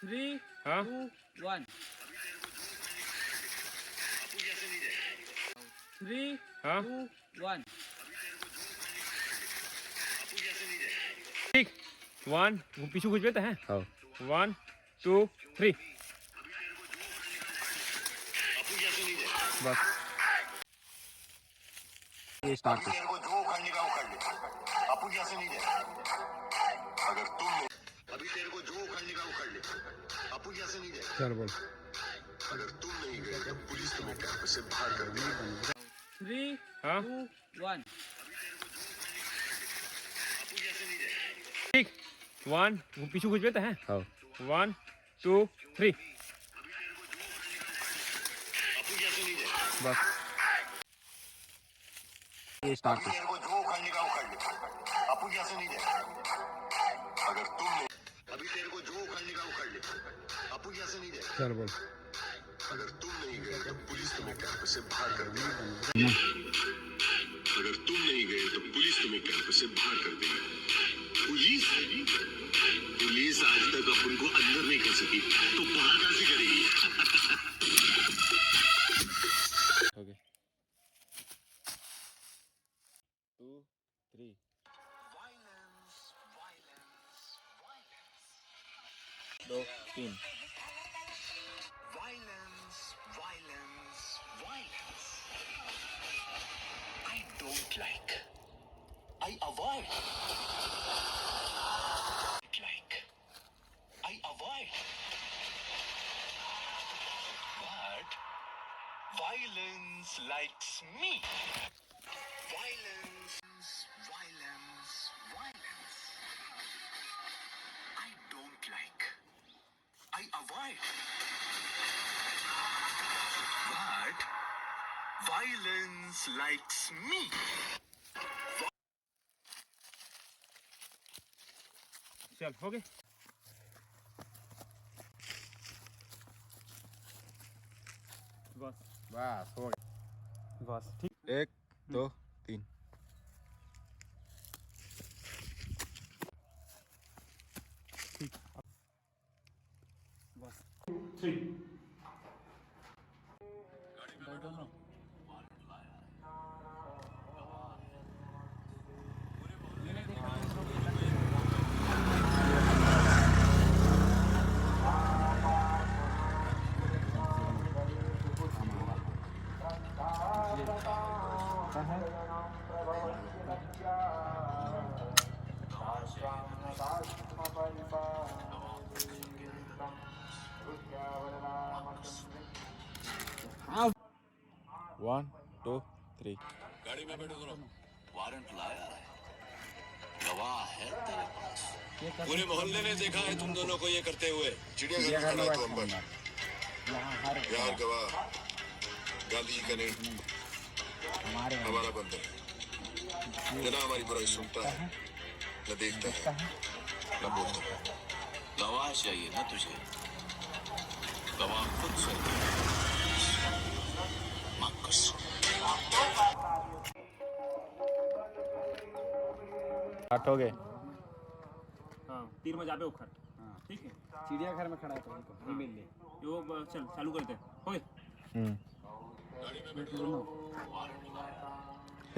3, हाँ 2, 1. 3, हाँ 2, 1. ठीक 1 पीछे कुछ बेटा है हाँ 1 2 3 बस ये स्टार्ट कर। तेरे को जो उखाड़ने का उखाड़ ले। अप्पू जी ऐसे नहीं दे। अगर तुम अभी तेरे को जो उखाड़ने का उखाड़ ले। अप्पू जी ऐसे नहीं दे। चल बोल। अगर तुम नहीं गए तो पुलिस तुम्हें कैंपस से बाहर कर देगी। 3, हाँ 2, 1. ठीक 1 पीछे कुछ बेटा है हाँ 1 2 3 बस ये स्टार्ट कर। तेरे को जो उखाड़ने का उखाड़ ले। अप्पू जी ऐसे नहीं दे। अगर तुम नहीं अभी तेरे को जो उखाड़ने का उखाड़ ले। अप्पू जी ऐसे नहीं दे। चल बोल। अगर तुम नहीं गए तो पुलिस तुम्हें कैंपस से बाहर कर देगी। अगर तुम नहीं गए तो पुलिस तुम्हें कैंपस से बाहर कर देगी। पुलिस पुलिस आज तक अपन को अंदर नहीं कर सकी तो बाहर कैसे करेगी? हो गया 2 3 2 3 Violence, violence, violence. I don't like. I avoid. Like. I avoid. But violence likes me. Violence, violence, violence. I don't like. I avoid. But violence likes me. चल हो गए बस बस हो गया। बस ठीक 1 2 3 बस 3 1 2 3 गाड़ी में बैठो दोनों। वारंट लाया है। गवाह है तेरे पास। पूरे मोहल्ले ने देखा है तुम दोनों को ये करते हुए। चिड़ियाघर में खड़ा है तू अंबर। यार गवाह गांधी जी का नहीं हमारा बंदा है। ना हमारी बुराई सुनता है न देखता है न बोलता है। गवाह चाहिए ना तुझे? गवाह खुद से मार्कस। स्टार्ट हो गए। हाँ तीर में जाबे उखर ठीक है चिड़ियाघर में खड़ा है तो हमको मिल ले. यो चल चालू करते हैं हो गए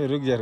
रुक जा